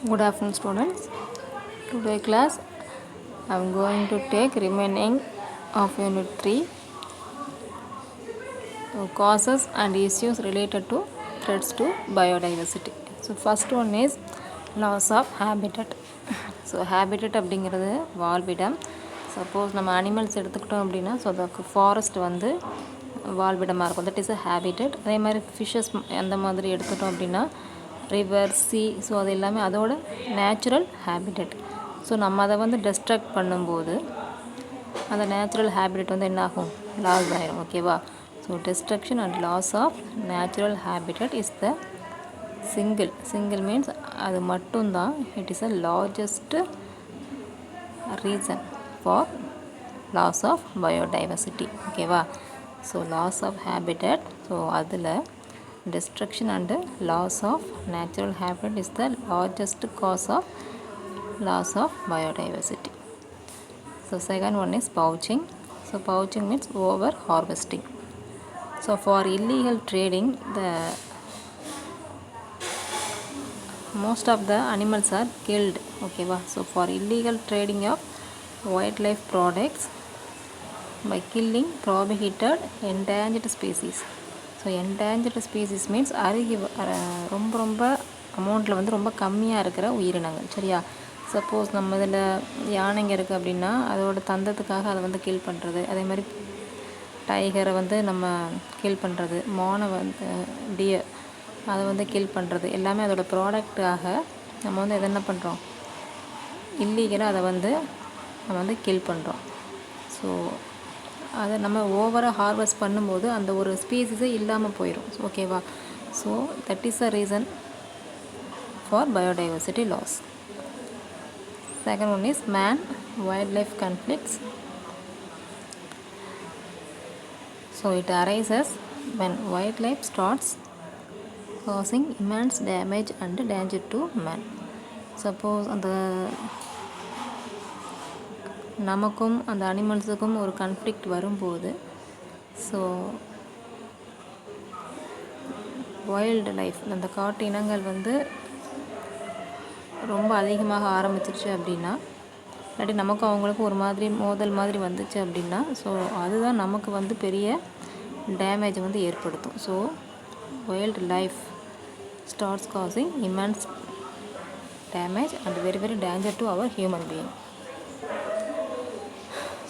Good afternoon, students. Today class I am going to take remaining of unit 3, causes and issues related to threats to biodiversity. So first one is loss of habitat. So habitat அப்படிங்கிறது வாழ்விடம். Suppose நம்ம animals எடுத்துக்கிட்டோம் அப்படின்னா so அதுக்கு forest வந்து வாழ்விடமாக இருக்கும், that is a habitat. அதே மாதிரி fishes அந்த மாதிரி எடுத்துட்டோம் அப்படின்னா ரிவர், சி, ஸோ அது எல்லாமே அதோட நேச்சுரல் ஹேபிட்டட். ஸோ நம்ம அதை வந்து டிஸ்ட்ரக்ட் பண்ணும்போது அந்த நேச்சுரல் ஹேபிட்டட் வந்து என்ன ஆகும், லாஸ் ஆயிரும். ஓகேவா? So destruction and loss of natural habitat is the single means அது மட்டும்தான் it is a largest reason for loss of biodiversity. ஓகேவா? So loss of habitat, so அதில் destruction and loss of natural habitat is the largest cause of loss of biodiversity. So second one is poaching. So poaching means over harvesting. So for illegal trading, the most of the animals are killed. Okay va? So for illegal trading of wildlife products by killing prohibited endangered species. So endangered species means ரொம்ப அமௌண்ட்டில் வந்து ரொம்ப கம்மியாக இருக்கிற உயிரினங்கள். சரியா? Suppose நம்ம இதில் யானைங்க இருக்குது அப்படின்னா அதோட தந்தத்துக்காக அதை வந்து கில் பண்ணுறது, அதே மாதிரி டைகரை வந்து நம்ம கில் பண்ணுறது, மானை வந்து டியர் அதை வந்து கில் பண்ணுறது, எல்லாமே அதோட ப்ராடக்டாக நம்ம வந்து எது என்ன பண்ணுறோம், இல்லீகலாக அதை வந்து நம்ம வந்து கில் பண்ணுறோம். ஸோ அதை நம்ம ஓவராக ஹார்வெஸ்ட் பண்ணும்போது அந்த ஒரு ஸ்பீசிஸே இல்லாமல் போயிடும். ஓகேவா? So that is a reason for biodiversity loss. Second one is man wild life conflicts. So it arises when wildlife starts causing immense damage and danger to man. Suppose அந்த நமக்கும் அந்த அனிமல்ஸுக்கும் ஒரு கான்ஃப்ளிக்ட் வரும்போது ஸோ வைல்டு லைஃப் அந்த காட்டு இனங்கள் வந்து ரொம்ப அதிகமாக ஆரம்பிச்சிருச்சு அப்படின்னா, இல்லாட்டி நமக்கும் அவங்களுக்கும் ஒரு மாதிரி மோதல் மாதிரி வந்துச்சு அப்படின்னா ஸோ அதுதான் நமக்கு வந்து பெரிய டேமேஜ் வந்து ஏற்படுத்தும். So wildlife starts causing immense damage and very danger to our human being.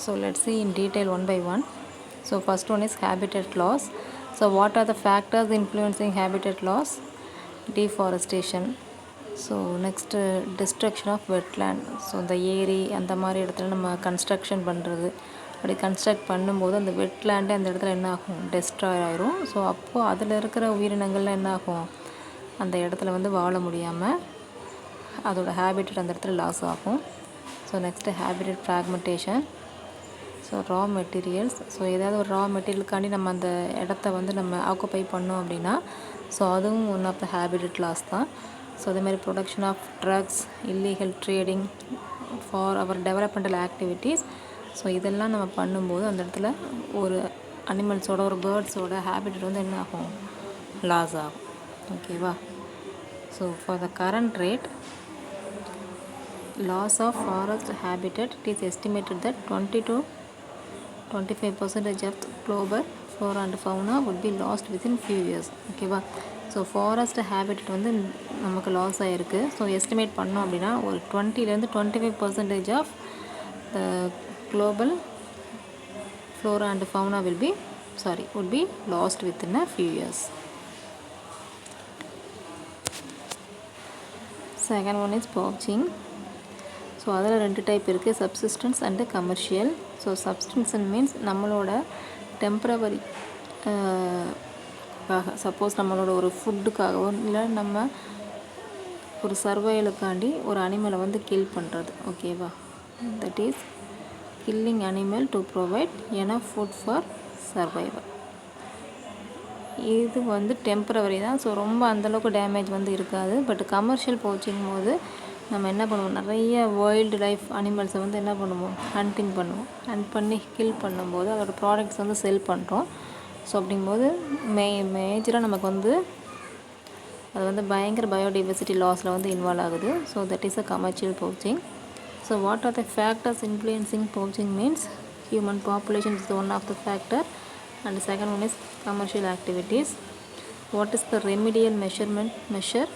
So let's see in detail one by one. So first one is habitat loss. So what are the factors influencing habitat loss? Deforestation. So next destruction of wetland. So the ஏரி அந்த மாதிரி இடத்துல நம்ம construction பண்ணுறது, அப்படி construct பண்ணும்போது அந்த வெட்லேண்டே அந்த இடத்துல என்ன ஆகும், டெஸ்ட்ராய் ஆயிரும். ஸோ அப்போது அதில் இருக்கிற உயிரினங்கள்லாம் என்ன ஆகும், அந்த இடத்துல வந்து வாழ முடியாமல் அதோட ஹேபிட்டட் அந்த இடத்துல லாஸ் ஆகும். So next habitat fragmentation. So raw materials, so ஏதாவது ஒரு ரா மெட்டீரியலுக்காண்டி நம்ம அந்த இடத்த வந்து நம்ம ஆக்குப்பை பண்ணோம் அப்படின்னா ஸோ அதுவும் one of the habitat loss தான். ஸோ அதேமாதிரி production of drugs, illegal trading for our developmental activities. So இதெல்லாம் நம்ம பண்ணும்போது அந்த இடத்துல ஒரு அனிமல்ஸோட ஒரு பேர்ட்ஸோட ஹேபிட்டட் வந்து என்ன ஆகும், லாஸ் ஆகும். ஓகேவா? So for the current rate loss of forest habitat, it is estimated that 20 to 25% of global flora and fauna would be lost within few years. ஓகேவா? ஸோ ஃபாரஸ்ட் ஹேபிட்டட் வந்து நமக்கு லாஸ் ஆகிருக்கு. So estimate பண்ணோம் அப்படின்னா ஒரு 20 to 25% of the global flora and fauna would be lost within a few years. Second one is poaching. So அதில் 2 type இருக்குது, subsistence and commercial. So subsistence means நம்மளோட temporary suppose நம்மளோட ஒரு ஃபுட்டுக்காகவோ இல்லை நம்ம ஒரு சர்வைவலுக்காண்டி ஒரு அனிமலை வந்து கில் பண்ணுறது. ஓகேவா? That is killing animal to provide enough food for survival. இது வந்து டெம்ப்ரவரி தான். ஸோ ரொம்ப அந்தளவுக்கு டேமேஜ் வந்து இருக்காது. பட் கமர்ஷியல் போச்சிங் போது நம்ம என்ன பண்ணுவோம், நிறைய வைல்டு லைஃப் அனிமல்ஸை வந்து என்ன பண்ணுவோம், ஹண்டிங் பண்ணுவோம். ஹண்ட் பண்ணி கில் பண்ணும்போது அதோடய ப்ராடக்ட்ஸ் வந்து செல் பண்ணுறோம். ஸோ அப்படிங்கும்போது மேஜராக நமக்கு வந்து அது வந்து பயங்கர பயோடைவர்சிட்டி லாஸில் வந்து இன்வால்வ் ஆகுது. So that is a commercial poaching. So what are the factors influencing poaching means human population is one of the factor, and the second one is commercial activities. What is the remedial measure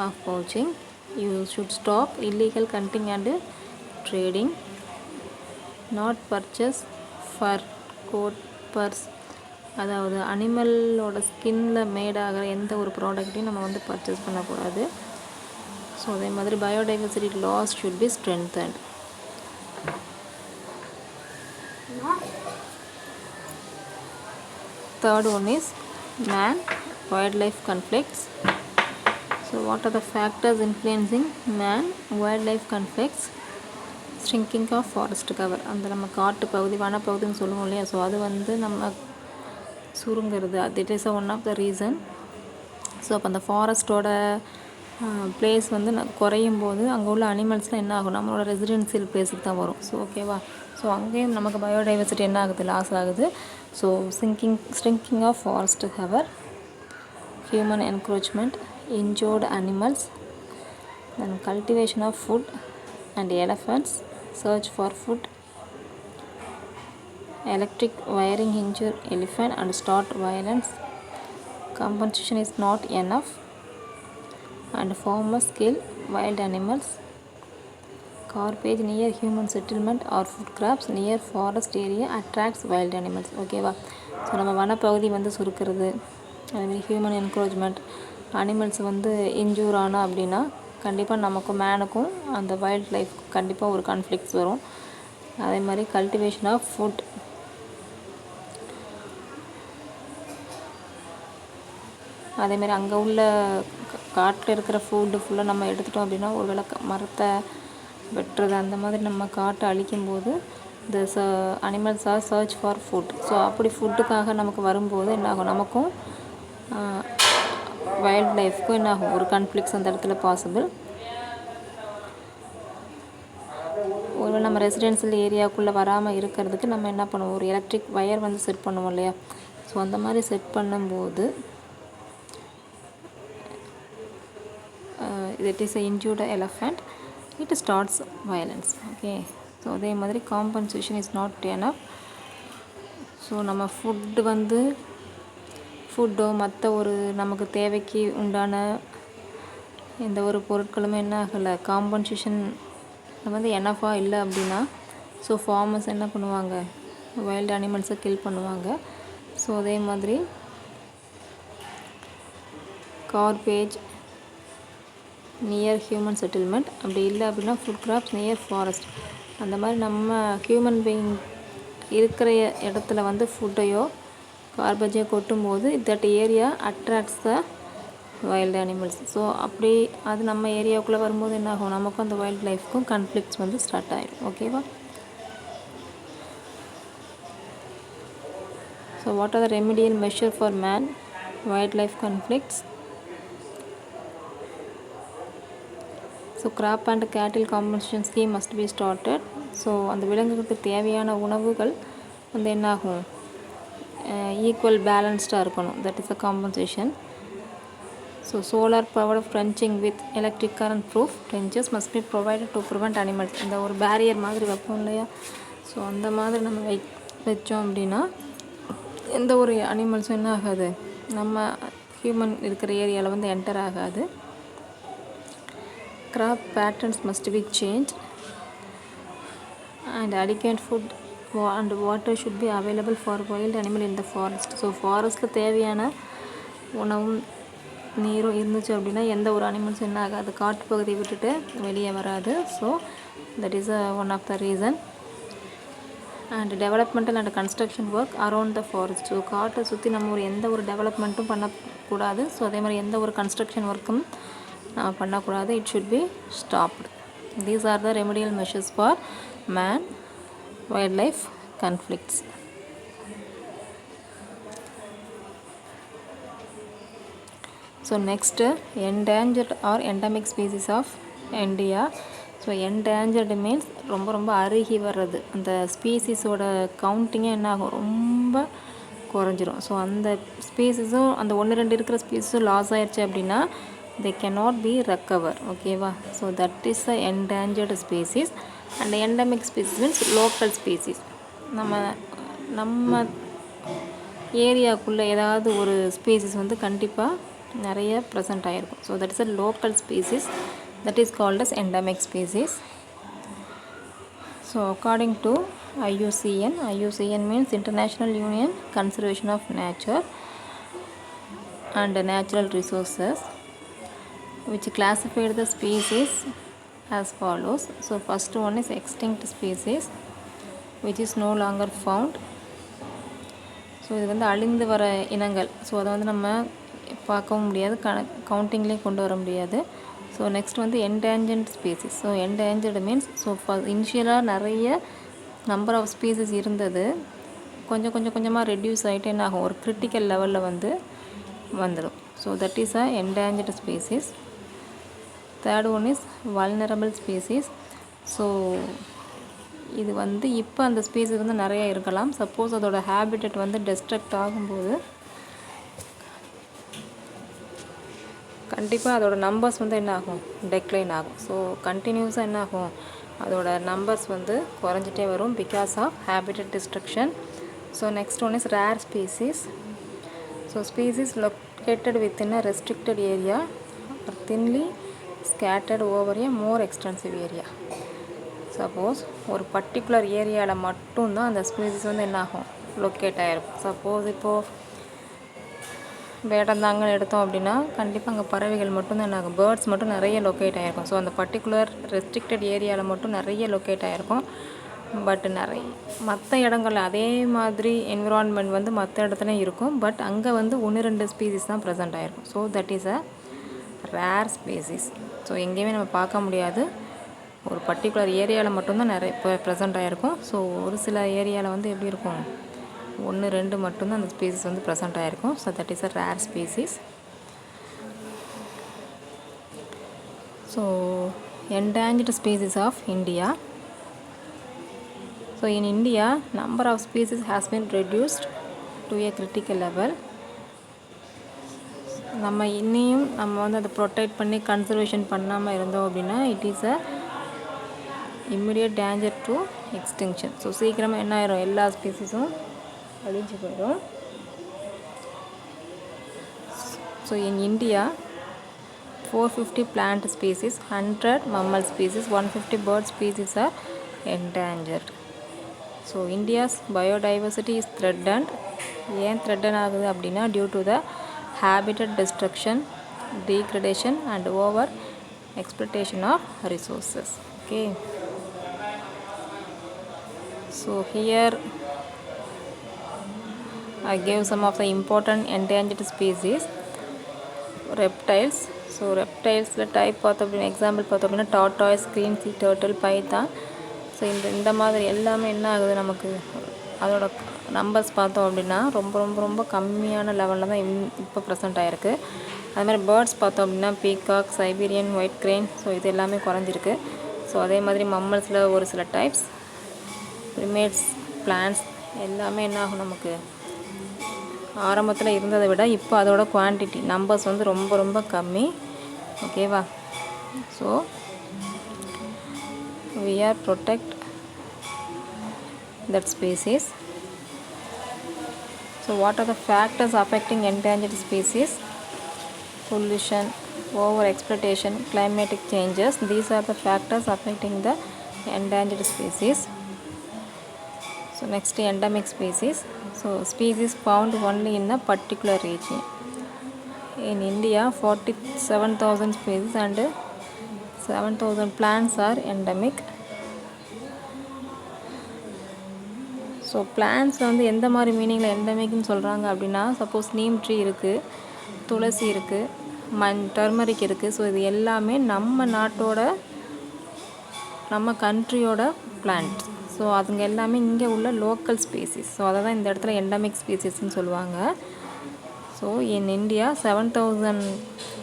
of poaching? You should stop illegal hunting and trading, not purchase fur, coat, purse. அதாவது அனிமலோட ஸ்கின்னில் mat ஆகிற எந்த ஒரு ப்ராடக்ட்டையும் நம்ம வந்து purchase பண்ணக்கூடாது. So அதே மாதிரி biodiversity loss should be strengthened. Third one is man-wildlife conflicts. So what are the factors influencing man-wildlife conflicts? Shrinking of forest cover. அந்த நம்ம காட்டு பகுதி வனப்பகுதின்னு சொல்லுவோம் இல்லையா, ஸோ அது வந்து நம்ம சுருங்கிறது, that is one of the reason. So அப்போ அந்த ஃபாரஸ்ட்டோட பிளேஸ் வந்து குறையும் போது அங்கே உள்ள அனிமல்ஸ்லாம் என்ன ஆகும், நம்மளோட ரெசிடென்சியல் பிளேஸுக்கு தான் வரும். ஸோ ஓகேவா, ஸோ அங்கேயும் நமக்கு பயோடைவர்சிட்டி என்ன ஆகுது, லாஸ் ஆகுது. So shrinking of forest cover, human encroachment, injured animals, then cultivation of food and elephants, search for food, electric wiring injure elephant and start violence, compensation is not enough, and farmers kill wild animals, garbage near human settlement or food crops near forest area attracts wild animals. ஓகேவா, so நம்ம வனப்பகுதி வந்து சுருக்கிறது, அதேமாதிரி human encroachment, animals வந்து injure ஆனால் அப்படின்னா கண்டிப்பாக நமக்கும் மேனுக்கும் அந்த வைல்ட் லைஃப் கண்டிப்பாக ஒரு கான்ஃப்ளிக்ட்ஸ் வரும். அதே மாதிரி கல்டிவேஷன் ஆஃப் ஃபுட், அதேமாதிரி அங்கே உள்ள காட்டில் இருக்கிற ஃபுட்டு ஃபுல்லாக நம்ம எடுத்துட்டோம் அப்படின்னா ஒரு வேளை மரத்தை வெட்டுறது அந்த மாதிரி நம்ம காட்டை அழிக்கும்போது இந்த animals are search for food. So அப்படி ஃபுட்டுக்காக நமக்கு வரும்போது என்னாகும், நமக்கும் வைல்ட் லைஃப்க்கும் என்னாகும், ஒரு கான்ஃப்ளிக்ட்ஸ் அந்த இடத்துல பாசிபிள். ஒருவேளை நம்ம ரெசிடென்சியல் ஏரியாவுக்குள்ளே வராமல் இருக்கிறதுக்கு நம்ம என்ன பண்ணுவோம், ஒரு எலக்ட்ரிக் வயர் வந்து செட் பண்ணுவோம் இல்லையா. ஸோ அந்த மாதிரி செட் பண்ணும்போது that is a injured elephant, it starts violence. Okay, so அதே மாதிரி compensation is not enough. So நம்ம ஃபுட்டு வந்து ஃபுட்டோ மற்ற ஒரு நமக்கு தேவைக்கு உண்டான எந்த ஒரு பொருட்களுமே என்ன ஆகலை, காம்பன்சேஷன் வந்து எனஃபாக இல்லை அப்படின்னா ஸோ ஃபார்மர்ஸ் என்ன பண்ணுவாங்க, வைல்டு அனிமல்ஸை கில் பண்ணுவாங்க. ஸோ அதே மாதிரி கார்பேஜ் நியர் ஹியூமன் செட்டில்மெண்ட், அப்படி இல்லை அப்படின்னா ஃபுட் கிராப்ஸ் நியர் ஃபாரஸ்ட். அந்த மாதிரி நம்ம ஹியூமன் பீயிங் இருக்கிற இடத்துல வந்து ஃபுட்டையோ கார்பேஜையோ கொட்டும்போது that area attracts the wild animals. So அப்படி அது நம்ம ஏரியாவுக்குள்ளே வரும்போது என்ன ஆகும், நமக்கும் அந்த வைல்ட் லைஃப்க்கும் கான்ஃப்ளிக்ட்ஸ் வந்து ஸ்டார்ட் ஆகிடும். ஓகேவா, so what are the remedial measure for man wild life conflicts? So crop and cattle compensation scheme must be started. So அந்த விலங்குகளுக்கு தேவையான உணவுகள் வந்து என்னாகும், ஈக்குவல் பேலன்ஸ்டாக இருக்கணும், that is a compensation. So solar power fencing with electric current proof trenches must be provided to prevent animals. இந்த ஒரு பேரியர் மாதிரி வைப்போம் இல்லையா, ஸோ அந்த மாதிரி நம்ம வச்சோம் அப்படின்னா எந்த ஒரு அனிமல்ஸும் என்ன ஆகாது, நம்ம ஹியூமன் இருக்கிற ஏரியாவில் வந்து என்டர் ஆகாது. Crop patterns must be changed and adequate food and water should be available for wild animal in the forest. So ஃபாரஸ்ட்டில் தேவையான உணவும் நீரும் இருந்துச்சு அப்படின்னா எந்த ஒரு அனிமல்ஸும் என்ன ஆகாது, காட்டு பகுதியை விட்டுட்டு வெளியே வராது. So that is one of the reason. And developmental and construction work around the forest. So காட்டை சுற்றி நம்ம ஒரு எந்த ஒரு டெவலப்மெண்ட்டும் பண்ணக்கூடாது. ஸோ அதே மாதிரி எந்த ஒரு கன்ஸ்ட்ரக்ஷன் ஒர்க்கும் பண்ணக்கூடாது. It should be stopped. These are the remedial measures for man wild life conflicts. So next endangered or endemic species of India. So endangered means ரொம்ப ரொம்ப அருகி வர்றது. அந்த ஸ்பீசிஸோட கவுண்டிங்கே என்ன ஆகும், ரொம்ப குறைஞ்சிரும். ஸோ அந்த ஸ்பீசிஸும் அந்த ஒன்று ரெண்டு இருக்கிற ஸ்பீஸும் லாஸ் ஆயிடுச்சு அப்படின்னா they cannot be recover. ஓகேவா? So that is the endangered species. And endemic species means local species. நம்ம ஏரியாவுக்குள்ளே ஏதாவது ஒரு ஸ்பீசிஸ் வந்து கண்டிப்பாக நிறைய ப்ரெசென்ட் ஆகிருக்கும். So that is a local species, that is called as endemic species. So according to IUCN means International Union Conservation of Nature and Natural Resources, which classified the species as follows. So first one is extinct species, which is no longer found. So இது வந்து அழிந்து வர இனங்கள். So அதை வந்து நம்ம பார்க்கவும் முடியாது, கவுண்டிங்லேயும் கொண்டு வர முடியாது. ஸோ நெக்ஸ்ட் வந்து endangered species. So endangered means so இனிஷியலாக நிறைய நம்பர் ஆஃப் ஸ்பீசிஸ் இருந்தது, கொஞ்சமாக ரெடியூஸ் ஆகிட்டு என்ன ஆகும், ஒரு கிரிட்டிக்கல் லெவலில் வந்துடும். So that is a endangered species. Third one is vulnerable species. So இது வந்து இப்போ அந்த ஸ்பீசிஸ் வந்து நிறைய இருக்கலாம். சப்போஸ் அதோட ஹேபிட்டட் வந்து டெஸ்ட்ரக்ட் ஆகும்போது கண்டிப்பாக அதோட நம்பர்ஸ் வந்து என்ன ஆகும், டெக்ளைன் ஆகும். ஸோ கண்டினியூஸாக என்ன ஆகும், அதோட நம்பர்ஸ் வந்து குறைஞ்சிட்டே வரும் because of habitat destruction. So next one is rare species. So species located within a restricted area are thinly scattered over a more extensive area. Suppose ஒரு பர்டிகுலர் ஏரியாவில் மட்டும்தான் அந்த ஸ்பீசிஸ் வந்து என்ன ஆகும், லொக்கேட் ஆகிருக்கும். சப்போஸ் இப்போது வேடந்தாங்கன்னு எடுத்தோம் அப்படின்னா கண்டிப்பாக அங்கே பறவைகள் மட்டும்தான் என்ன ஆகும், பேர்ட்ஸ் மட்டும் நிறைய லொக்கேட் ஆகிருக்கும். ஸோ அந்த பர்டிகுலர் ரெஸ்ட்ரிக்டட் ஏரியாவில் மட்டும் நிறைய லொக்கேட் ஆகிருக்கும். பட் நிறைய மற்ற இடங்கள்ல அதே மாதிரி என்விரான்மெண்ட் வந்து மற்ற இடத்துலையும் இருக்கும். பட் அங்கே வந்து 1-2 ஸ்பீசிஸ் தான் ப்ரெசென்ட் ஆகிருக்கும். So that is a rare species. So எங்கேயுமே நம்ம பார்க்க முடியாது, ஒரு பர்டிகுலர் ஏரியாவில் மட்டும்தான் நிறைய ப்ரெசென்ட் ஆகிருக்கும். ஸோ ஒரு சில ஏரியாவில் வந்து எப்படி இருக்கும், 1-2 மட்டும்தான் அந்த ஸ்பீசிஸ் வந்து ப்ரெசென்ட் ஆகிருக்கும். So that is a rare species. So endangered species of India. So in India, number of species has been reduced to a critical level. நம்ம இன்னியும் நம்ம வந்து அதை ப்ரொடெக்ட் பண்ணி கன்சர்வேஷன் பண்ணாமல் இருந்தோம் அப்படின்னா it is a immediate danger to extinction. So சீக்கிரமாக என்ன ஆயிரும், எல்லா ஸ்பீசிஸும் அழிஞ்சு போயிடும். So in India 450 plant species, 100 mammal species, 150 bird species are endangered. So India's biodiversity is threatened. ஏன் த்ரெட்டன் ஆகுது அப்படின்னா due to the habitat destruction, degradation and over exploitation of resources. Okay, so here I gave some of the important endangered species. Reptiles. So reptiles type பார்த்தோம் அப்படின்னா example பார்த்தோம் அப்படின்னா tortoise, green sea turtle, python. So இந்த மாதிரி எல்லாமே என்ன ஆகுது, நமக்கு அதோட நம்பர்ஸ் பார்த்தோம் அப்படின்னா ரொம்ப ரொம்ப ரொம்ப கம்மியான லெவலில் தான் இப்போ ப்ரெசென்ட் ஆகிருக்கு. அதுமாதிரி பேர்ட்ஸ் பார்த்தோம் அப்படின்னா peacock, Siberian white grain, so இது எல்லாமே குறைஞ்சிருக்கு. ஸோ அதே மாதிரி மம்மல்ஸில் ஒரு சில டைப்ஸ், ப்ரிமேட்ஸ், பிளான்ட்ஸ் எல்லாமே என்ன ஆகும், நமக்கு ஆரம்பத்தில் இருந்ததை விட இப்போ அதோட குவான்டிட்டி நம்பர்ஸ் வந்து ரொம்ப ரொம்ப கம்மி. ஓகேவா? So we are protect that species. So what are the factors affecting endangered species? Pollution, over exploitation, climatic changes, these are the factors affecting the endangered species. So next, endemic species. So species found only in a particular region. In India 47,000 species and 7,000 plants are endemic. So plants வந்து எந்த மாதிரி மீனிங்கில் எண்டமிக்னு சொல்கிறாங்க அப்படின்னா, suppose neem tree இருக்குது, துளசி இருக்குது, turmeric இருக்குது. So இது எல்லாமே நம்ம நாட்டோட, நம்ம கண்ட்ரியோட பிளான்ட். ஸோ அதுங்க எல்லாமே இங்கே உள்ள லோக்கல் ஸ்பீசிஸ். ஸோ அதை தான் இந்த இடத்துல எண்டமிக் ஸ்பீசிஸ்ன்னு சொல்லுவாங்க. So in India 7,000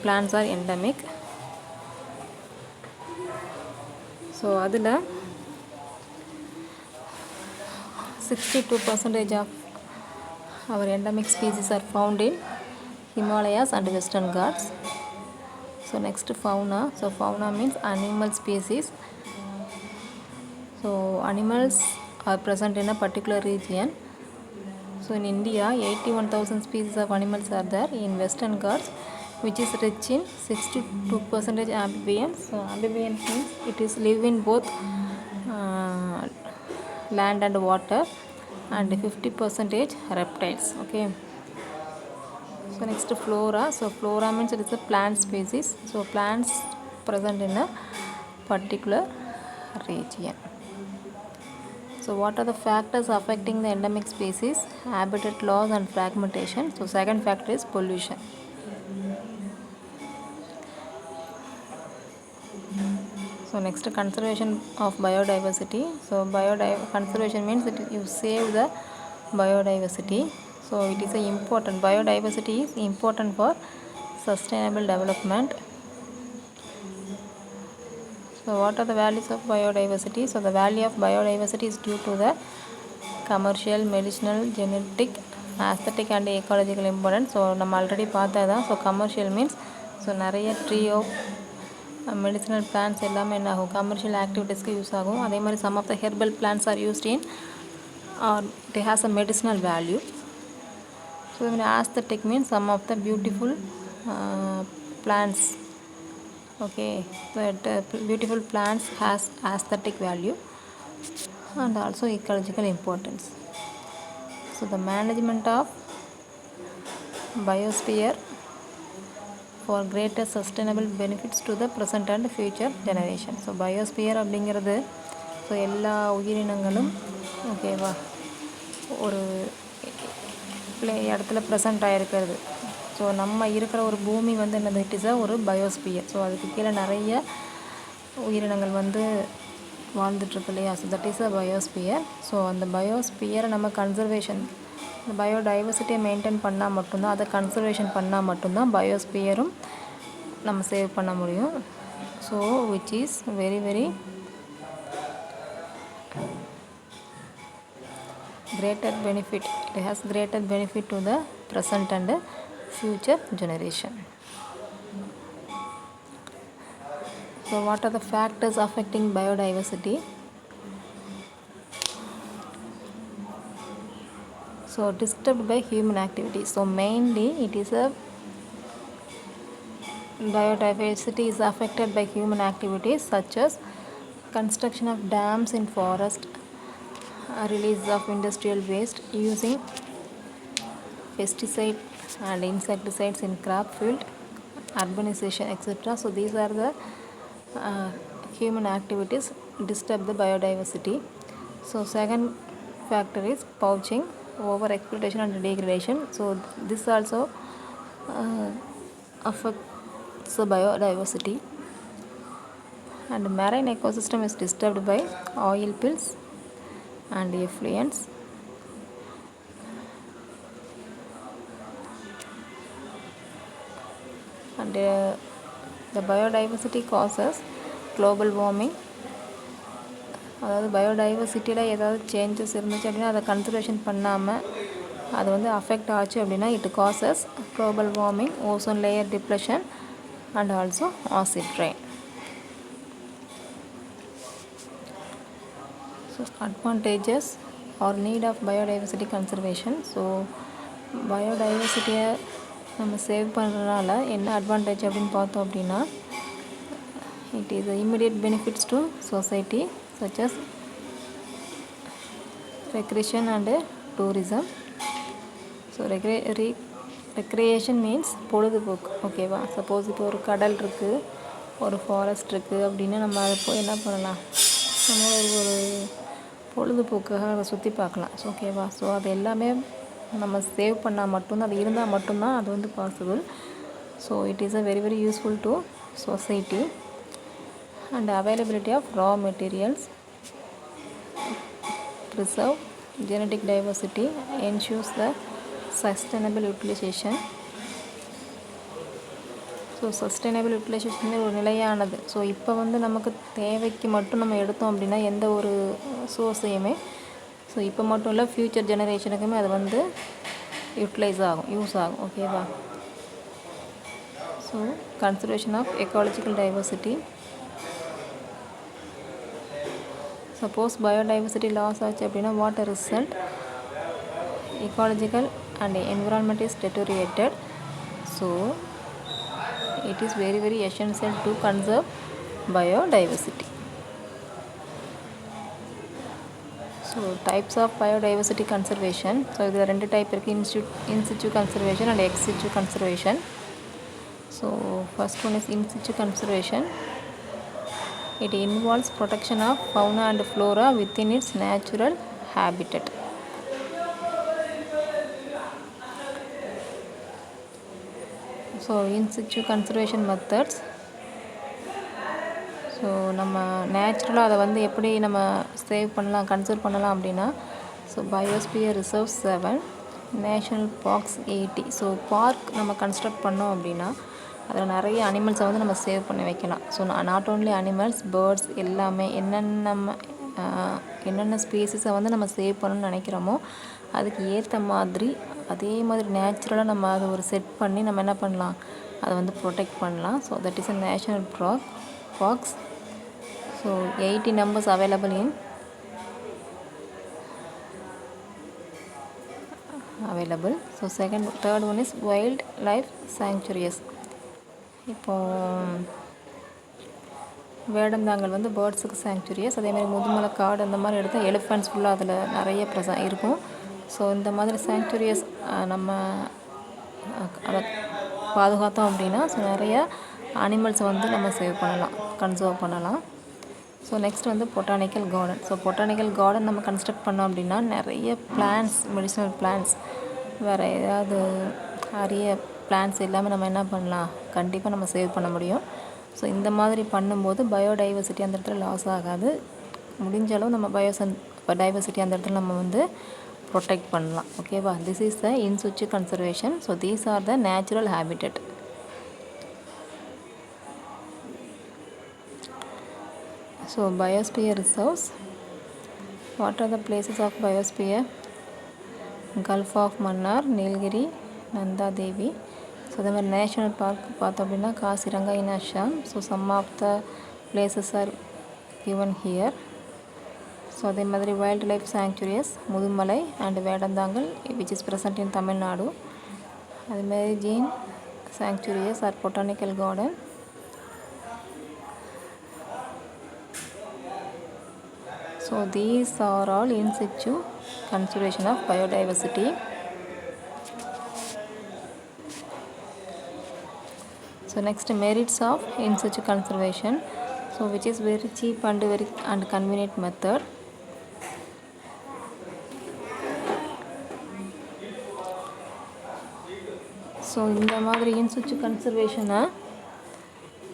plants R endemic. So அதில் 62% of our endemic species are found in Himalayas and Western Ghats. So next fauna. So fauna means animal species. So animals are present in a particular region. So in India, 81,000 species of animals are there in Western Ghats, which is rich in 62% amphibians. So amphibians means it is live in both land and water, and 50% reptiles. Okay. So next flora. So flora means it is a plant species. So plants present in a particular region. So what are the factors affecting the endemic species? Habitat loss and fragmentation. So second factor is pollution. So next, conservation of biodiversity. So conservation means that you save the biodiversity. So it is important. Biodiversity is important for sustainable development. So what are the values of biodiversity? So the value of biodiversity is due to the commercial, medicinal, genetic, aesthetic and ecological importance. So நம்ம already பார்த்ததான். So commercial means so நிறைய tree of medicinal plants எல்லாமே என்ன ஆகும், commercial activitiesக்கு use ஆகும். அதே மாதிரி some of the herbal plants are used in or they has a medicinal value. So aesthetic means some of the beautiful plants. Okay, but beautiful plants has aesthetic value and also ecological importance. So the management of biosphere for greater sustainable benefits to the present and future generation. So biosphere அப்படிங்கிறது so எல்லா உயிரினங்களும் ஓகேவா ஒரு இடத்துல present ஆகிருக்கிறது. So நம்ம இருக்கிற ஒரு பூமி வந்து என்னது, இட் இஸ் ஒரு பயோஸ்பியர். ஸோ அதுக்கு கீழே நிறைய உயிரினங்கள் வந்து வாழ்ந்துட்டுருக்கு இல்லையா. So that is a biosphere. So அந்த பயோஸ்பியரை நம்ம கன்சர்வேஷன், இந்த பயோடைவர்சிட்டியை மெயின்டைன் பண்ணால் மட்டும்தான், அதை கன்சர்வேஷன் பண்ணால் மட்டும்தான் பயோஸ்பியரும் நம்ம சேவ் பண்ண முடியும். So which is very very greater benefit. It has greater benefit to the present and future generation. So what are the factors affecting biodiversity? So disturbed by human activities. So mainly it is a biodiversity is affected by human activities such as construction of dams in forest, release of industrial waste, using pesticide and insecticides in crop field, urbanization, etc. So these are the human activities disturb the biodiversity. So second factor is poaching, over exploitation and degradation. So this also affects the biodiversity. And marine ecosystem is disturbed by oil spills and effluents. And the biodiversity causes global warming. அதாவது பயோடைவர்சிட்டியில் ஏதாவது changes இருந்துச்சு அப்படின்னா அதை conservation பண்ணாமல் அது வந்து affect ஆச்சு அப்படின்னா it causes global warming, ozone layer depletion and also acid rain. So advantages are need of biodiversity conservation. So பயோடைவர்சிட்டியை நம்ம சேவ் பண்ணுறதுனால என்ன அட்வான்டேஜ் அப்படின்னு பார்த்தோம் அப்படின்னா, it is immediate benefits to society such as recreation and tourism. So recreation means பொழுதுபோக்கு. ஓகேவா, suppose இப்போ ஒரு கடல் இருக்குது, ஒரு ஃபாரஸ்ட் இருக்குது அப்படின்னா நம்ம அதை போய் என்ன பண்ணலாம், நம்ம ஒரு பொழுதுபோக்காக அதை சுற்றி பார்க்கலாம். ஸோ ஓகேவா. ஸோ அது எல்லாமே நம்ம சேவ் பண்ணால் மட்டும்தான், அது இருந்தால் மட்டும்தான் அது வந்து possible. So it is a very very useful to society. And availability of raw materials, preserve genetic diversity, ensures the sustainable utilization. So sustainable utilization ஒரு நிலையானது. ஸோ இப்போ வந்து நமக்கு தேவைக்கு மட்டும் நம்ம எடுத்தோம் அப்படின்னா எந்த ஒரு சோர்ஸையுமே, ஸோ இப்போ மட்டும் இல்லை ஃப்யூச்சர் ஜெனரேஷனுக்குமே அது வந்து யூட்டிலைஸ் ஆகும், யூஸ் ஆகும். ஓகேவா? So conservation of ecological diversity. Suppose biodiversity loss ஆச்சு அப்படின்னா what a result? Ecological and environment is deteriorated, so it is very very essential to conserve biodiversity. So types of biodiversity conservation. So there are two types: in situ conservation and ex situ conservation. So first one is in situ conservation. It involves protection of fauna and flora within its natural habitat. So in situ conservation methods. ஸோ நம்ம நேச்சுரலாக அதை வந்து எப்படி நம்ம save பண்ணலாம், conserve பண்ணலாம் அப்படின்னா, so biosphere reserve 7, national parks 80. So park நம்ம கன்ஸ்ட்ரக்ட் பண்ணோம் அப்படின்னா அதில் நிறைய அனிமல்ஸை வந்து நம்ம சேவ் பண்ணி வைக்கலாம். So not only animals, birds எல்லாமே என்னென்ன ஸ்பீசிஸை வந்து நம்ம சேவ் பண்ணணும்னு நினைக்கிறோமோ அதுக்கு ஏற்ற மாதிரி அதே மாதிரி நேச்சுரலாக நம்ம அதை ஒரு செட் பண்ணி நம்ம என்ன பண்ணலாம், அதை வந்து ப்ரொடெக்ட் பண்ணலாம். So that is a national parks. So 80 numbers available in available. So third one is wild life sanctuaries. இப்போது வேடந்தாங்கல் வந்து பேர்ட்ஸுக்கு சாங்சுரியஸ், அதேமாதிரி முதுமலை காடு அந்த மாதிரி எடுத்தால் எலிஃபெண்ட்ஸ் ஃபுல்லாக அதில் நிறைய இருக்கும். ஸோ இந்த மாதிரி சாங்சுரியஸ் நம்ம அதை பாதுகாத்தோம் அப்படின்னா ஸோ நிறைய அனிமல்ஸை வந்து நம்ம சேவ் பண்ணலாம், கன்சர்வ் பண்ணலாம். ஸோ நெக்ஸ்ட் வந்து botanical garden. So botanical garden நம்ம கன்ஸ்ட்ரக்ட் பண்ணோம் அப்படின்னா நிறைய பிளான்ட்ஸ், மெடிசினல் பிளான்ட்ஸ், வேறு ஏதாவது அரிய பிளான்ட்ஸ் எல்லாமே நம்ம என்ன பண்ணலாம், கண்டிப்பாக நம்ம சேவ் பண்ண முடியும். ஸோ இந்த மாதிரி பண்ணும்போது பயோடைவர்சிட்டி அந்த இடத்துல லாஸ் ஆகாது. முடிஞ்ச அளவு நம்ம பயோடைவர்சிட்டி அந்த இடத்துல நம்ம வந்து ப்ரொடெக்ட் பண்ணலாம். ஓகேவா? This is the in situ conservation. So these are the natural habitat. So biosphere reserves. What are the places of biosphere? Gulf of Mannar, Nilgiri, Nanda Devi. So அதே மாதிரி நேஷ்னல் பார்க் பார்த்தோம் அப்படின்னா Kaziranga in Assam. So some of the places are given here. So அதே மாதிரி wild life sanctuaries Mudumalai and Vedanthangal which is present in Tamil Nadu. அதேமாதிரி gene sanctuaries are botanical garden. So these are all in situ conservation of biodiversity. So next, merits of in situ conservation. So which is very cheap and very convenient method. So இந்த மாதிரி இன் சிச்சு கன்சர்வேஷனை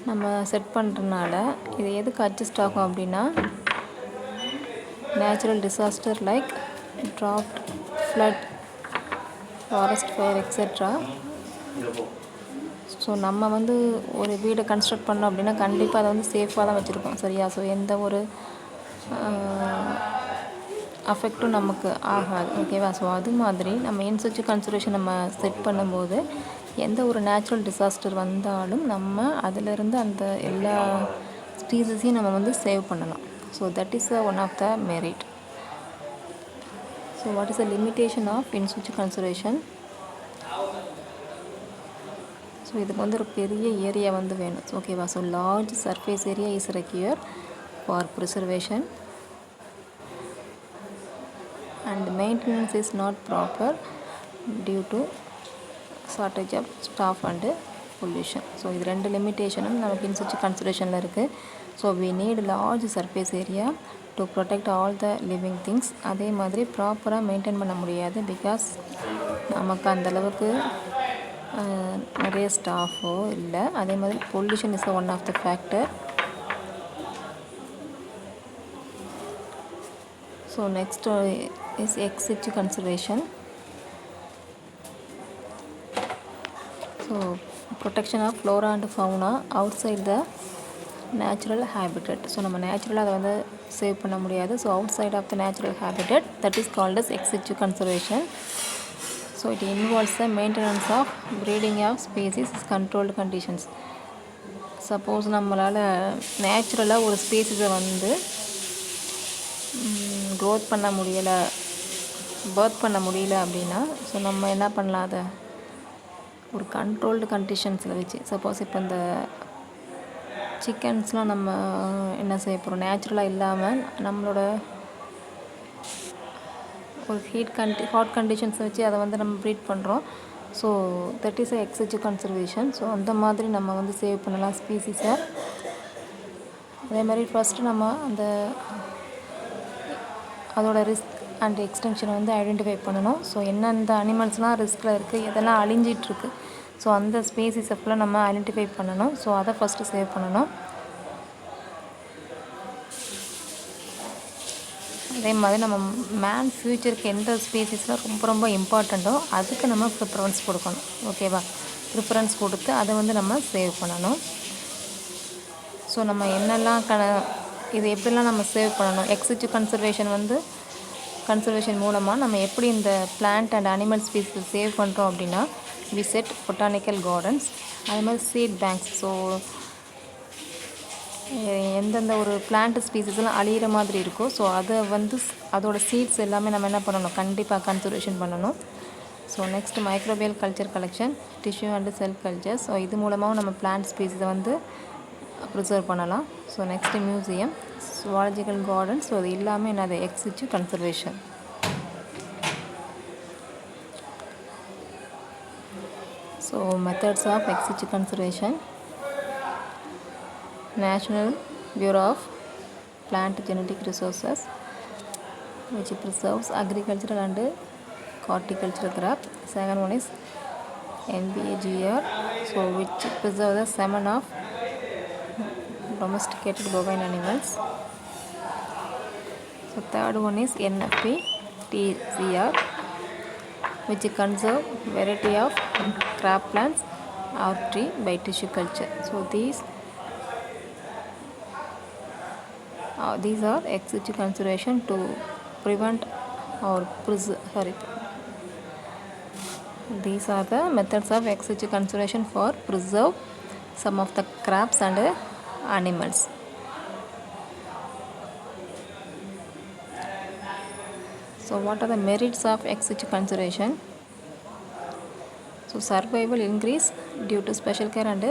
நம்ம set பண்ணுறதுனால இது எதுக்கு adjust ஆகும் அப்படின்னா, natural disaster like drought, flood, forest fire etc. So நம்ம வந்து ஒரு வீடை கன்ஸ்ட்ரக்ட் பண்ணோம் அப்படின்னா கண்டிப்பாக அதை வந்து சேஃபாக தான் வச்சுருக்கோம், சரியா? ஸோ எந்த ஒரு அஃபெக்டும் நமக்கு ஆகாது. ஓகேவா? ஸோ அது மாதிரி நம்ம இன் சிச்சு கன்சர்வேஷன் நம்ம செட் பண்ணும்போது எந்த ஒரு நேச்சுரல் டிசாஸ்டர் வந்தாலும் நம்ம அதிலிருந்து அந்த எல்லா ஸ்பீசிஸையும் நம்ம வந்து சேவ் பண்ணலாம். So that is one of the merit. So what is the limitation of in situ conservation? So இதுக்கு வந்து ஒரு பெரிய ஏரியா வந்து வேணும், ஓகேவா? So large surface area is require for preservation and maintenance is not proper due to shortage of staff and pollution. So இது ரெண்டு லிமிட்டேஷனும் நமக்கு இன் சிச்சு கன்சர்வேஷனில் இருக்குது. So we need large surface area to protect all the living things. அதே மாதிரி ப்ராப்பராக maintain பண்ண முடியாது, பிகாஸ் நமக்கு அந்தளவுக்கு நிறைய ஸ்டாஃபோ இல்லை. அதே மாதிரி pollution is one of the factor. So next is ex situ conservation. So protection of flora and fauna outside the natural habitat. So நம்ம நேச்சுரலாக அதை வந்து சேவ் பண்ண முடியாது. So outside of the natural habitat, that is called as ex situ conservation. So it involves the maintenance of breeding of species controlled conditions. Suppose நம்மளால் நேச்சுரலாக ஒரு ஸ்பீசிஸை வந்து க்ரோத் பண்ண முடியலை, பர்த் பண்ண முடியல அப்படின்னா, ஸோ நம்ம என்ன பண்ணலாம், அதை ஒரு கண்ட்ரோல்டு கண்டிஷன்ஸில் வச்சு, சப்போஸ் இப்போ இந்த சிக்கன்ஸ்லாம் நம்ம என்ன செய்ய போகிறோம், நேச்சுரலாக இல்லாமல் நம்மளோட ஒரு ஹாட் கண்டிஷன்ஸை வச்சு அதை வந்து நம்ம ப்ரீட் பண்ணுறோம். So that is ex situ conservation. So அந்த மாதிரி நம்ம வந்து சேவ் பண்ணலாம் ஸ்பீசிஸை. அதே மாதிரி ஃபஸ்ட்டு நம்ம அதோட ரிஸ்க் அண்ட் எக்ஸ்டென்ஷனை வந்து ஐடென்டிஃபை பண்ணணும். ஸோ எந்தெந்த அனிமல்ஸ்லாம் ரிஸ்கில் இருக்குது, எதெல்லாம் அழிஞ்சிட்ருக்கு, ஸோ அந்த ஸ்பீசிஸை ஃபுல்லாக நம்ம ஐடென்டிஃபை பண்ணணும். ஸோ அதை ஃபஸ்ட்டு சேவ் பண்ணணும். அதே மாதிரி நம்ம மேன் ஃப்யூச்சருக்கு எந்த ஸ்பீசிஸ்லாம் ரொம்ப ரொம்ப இம்பார்ட்டண்ட்டோ அதுக்கு நம்ம ப்ரிஃபரன்ஸ் கொடுக்கணும். ஓகேவா? ப்ரிஃபரன்ஸ் கொடுத்து அதை வந்து நம்ம சேவ் பண்ணணும். ஸோ நம்ம என்னெல்லாம் இது எப்படிலாம் நம்ம சேவ் பண்ணணும், எக்ஸிச்சு கன்சர்வேஷன் மூலமாக நம்ம எப்படி இந்த plant and animal species save பண்ணுறோம் அப்படின்னா, வி செட் பொட்டானிக்கல் கார்டன்ஸ், அதே மாதிரி சீட் பேங்க்ஸ். ஸோ எந்தெந்த ஒரு பிளான்ட் ஸ்பீசிஸ்லாம் அழியிற மாதிரி இருக்கோ, ஸோ அதை வந்து அதோட சீட்ஸ் எல்லாமே நம்ம என்ன பண்ணணும், கண்டிப்பாக கன்சர்வேஷன் பண்ணணும். So next microbial culture collection, tissue and cell culture. So இது மூலமாகவும் நம்ம பிளான்ட் ஸ்பீசிஸை வந்து ப்ரிசர்வ் பண்ணலாம். So next museum, zoological garden. So அது எல்லாமே என்னது, ex situ conservation. So methods of ex situ conservation. National Bureau of Plant Genetic Resources, which preserves agricultural and horticultural crops. Second one is NBAGR, so which preserves the semen of domesticated bovine animals. So third one is NFP-TCR, which conserve variety of crop plants or tree by tissue culture. So these are ex-situ conservation to prevent or these are the methods of ex-situ conservation for preserve some of the crops and animals. So what are the merits of ex-situ conservation? So survival increase due to special care and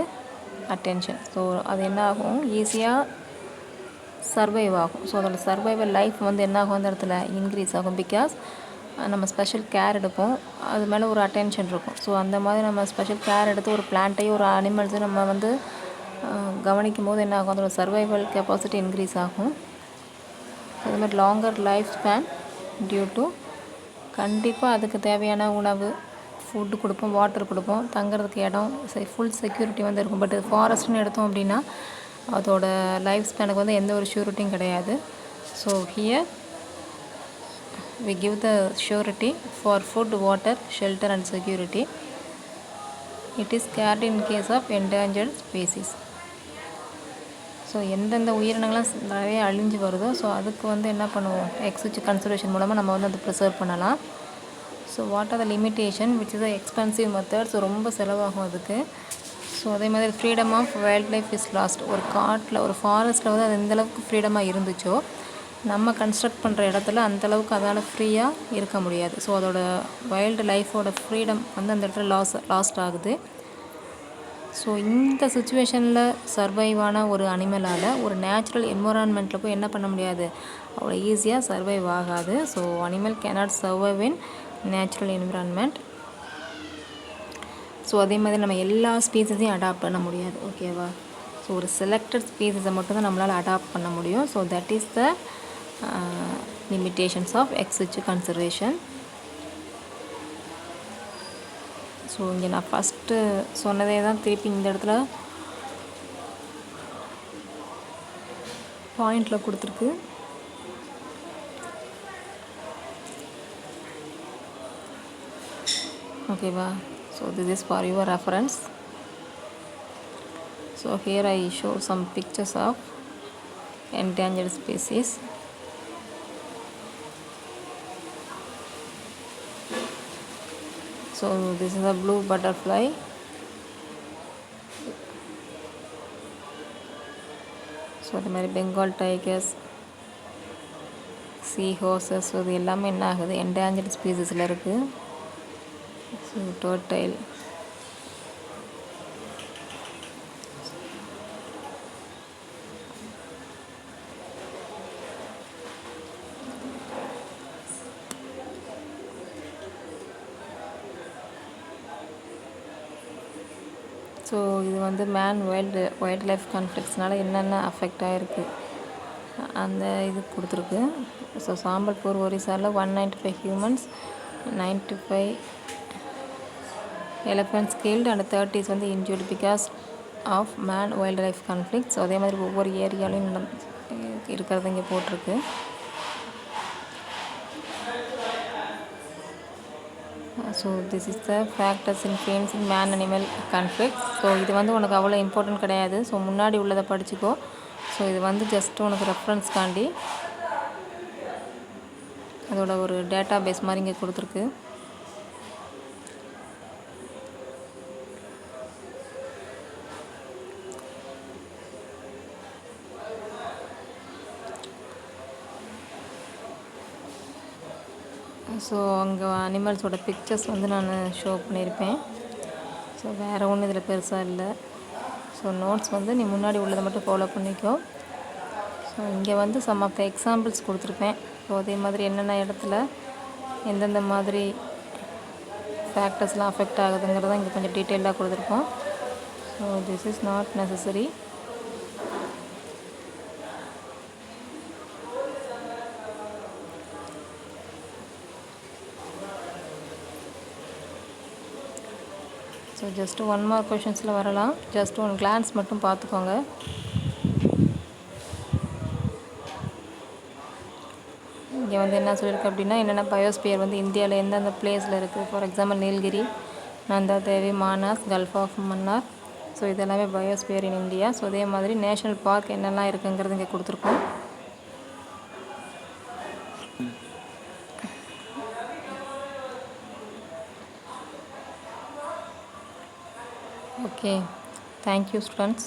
attention. So அது என்ன ஆகும், ஈஸியாக survive ஆகும். So அதோட survival life வந்து என்ன ஆகும், அந்த இடத்துல இன்க்ரீஸ் ஆகும். பிகாஸ் நம்ம ஸ்பெஷல் கேர் எடுப்போம், அது மேலே ஒரு அட்டென்ஷன் இருக்கும். ஸோ அந்த மாதிரி நம்ம ஸ்பெஷல் கேர் எடுத்து ஒரு பிளான்ட்டையும் ஒரு அனிமல்ஸையும் நம்ம வந்து கவனிக்கும் போது என்ன ஆகும், அதோட சர்வைவல் கெப்பாசிட்டி இன்க்ரீஸ் ஆகும். அதே மாதிரி longer life span due to, கண்டிப்பாக அதுக்கு தேவையான உணவு, ஃபுட்டு கொடுப்போம், வாட்டர் கொடுப்போம், தங்குறதுக்கு இடம், ஃபுல் செக்யூரிட்டி வந்து இருக்கும். பட் ஃபாரஸ்ட்னு எடுத்தோம் அப்படின்னா அதோட லைஃப் ஸ்பேனுக்கு வந்து எந்த ஒரு ஷூரிட்டியும் கிடையாது. So here we give the surety for food, water, shelter and security. It is cared in case of endangered species. So எந்தெந்த உயிரினங்கள்லாம் நிறைய அழிஞ்சு வருதோ, ஸோ அதுக்கு வந்து என்ன பண்ணுவோம், எக்ஸிச்சு கன்சர்வேஷன் மூலமாக நம்ம வந்து அதை ப்ரிசர்வ் பண்ணலாம். So what are the limitation, which is the expensive method. So ரொம்ப செலவாகும் அதுக்கு. ஸோ அதே மாதிரி freedom of wildlife is lost. ஒரு காட்டில் ஒரு ஃபாரஸ்ட்டில் வந்து அது எந்தளவுக்கு ஃப்ரீடமாக இருந்துச்சோ, நம்ம கன்ஸ்ட்ரக்ட் பண்ணுற இடத்துல அந்தளவுக்கு அதால் ஃப்ரீயாக இருக்க முடியாது. ஸோ அதோட வைல்டு லைஃபோட ஃப்ரீடம் வந்து அந்த இடத்துல லாஸ்ட் ஆகுது. ஸோ இந்த சுச்சுவேஷனில் சர்வைவான ஒரு அனிமலால் ஒரு நேச்சுரல் என்விரான்மெண்ட்டில் போய் என்ன பண்ண முடியாது, அவ்வளோ ஈஸியாக சர்வைவ் ஆகாது. So animal cannot survive in natural environment. So அதே மாதிரி நம்ம எல்லா ஸ்பீசஸையும் அடாப்ட் பண்ண முடியாது. ஓகேவா? ஸோ ஒரு செலக்டட் ஸ்பீசஸை மட்டும்தான் நம்மளால் அடாப்ட் பண்ண முடியும். So that is the limitations of ex situ conservation. So இங்கே நான் ஃபஸ்ட்டு சொன்னதே தான் திருப்பி இந்த இடத்துல பாயிண்டில் கொடுத்துருக்கு. ஓகேவா? So this is for your reference. So here I show some pictures of endangered species. So this is a blue butterfly. So அது மாதிரி பெங்கால் டைகர்ஸ், சீ ஹோர்சஸ், ஸோ இது எல்லாமே என்ன ஆகுது, என்டேஞ்சர்ட் ஸ்பீசிஸில் இருக்குது. ஸோ டோர்டைல், ஸோ இது வந்து வைல்ட் லைஃப் கான்ஃப்ளிக்ஸ்னால என்னென்ன அஃபெக்ட் ஆகிருக்கு அந்த இது கொடுத்துருக்கு. ஸோ சாம்பல்பூர் ஒரிசாவில் 195 ஹியூமன்ஸ், 95 elephants killed and 30 வந்து injured because of man wild life conflict. So அதே மாதிரி ஒவ்வொரு ஏரியாலையும் இருக்கிறது இங்கே போட்டிருக்கு. So this is the factors influencing man animal conflict. So இது வந்து உனக்கு அவ்வளோ இம்பார்ட்டன்ட் கிடையாது. ஸோ முன்னாடி உள்ளதை படிச்சுக்கோ. ஸோ இது வந்து ஜஸ்ட் உனக்கு ரெஃபரன்ஸ்காண்டி அதோட ஒரு டேட்டா பேஸ் மாதிரி இங்கே கொடுத்துருக்கு. ஸோ அங்கே அனிமல்ஸோட பிக்சர்ஸ் வந்து நான் ஷோ பண்ணியிருப்பேன். ஸோ வேறு ஒன்றும் இதில் பெருசாக இல்லை. ஸோ நோட்ஸ் வந்து நீ முன்னாடி உள்ளதை மட்டும் ஃபாலோ பண்ணிக்கோ. ஸோ இங்கே வந்து சம் ஆஃப் த எக்ஸாம்பிள்ஸ் கொடுத்துருப்பேன். ஸோ அதே மாதிரி என்னென்ன இடத்துல எந்தெந்த மாதிரி ஃபேக்டர்ஸ்லாம் அஃபெக்ட் ஆகுதுங்கிறத இங்கே கொஞ்சம் டீட்டெயிலாக கொடுத்துருப்போம். So this is not necessary. So just 1 mark கொஷின்ஸில் வரலாம். ஜஸ்ட் ஒன் கிளான்ஸ் மட்டும் பார்த்துக்கோங்க. இங்கே வந்து என்ன சொல்லியிருக்கு அப்படின்னா, என்னென்ன பயோஸ்பியர் வந்து இந்தியாவில் எந்தெந்த பிளேஸில் இருக்குது. For example Nilgiri, Nanda Devi, Manas, gulf of Mannar. So இதெல்லாமே பயோஸ்பியர் இன் இந்தியா. ஸோ அதே மாதிரி நேஷ்னல் பார்க் என்னெல்லாம் இருக்குங்கிறது இங்கே கொடுத்துருக்கோம். Okay, thank you students.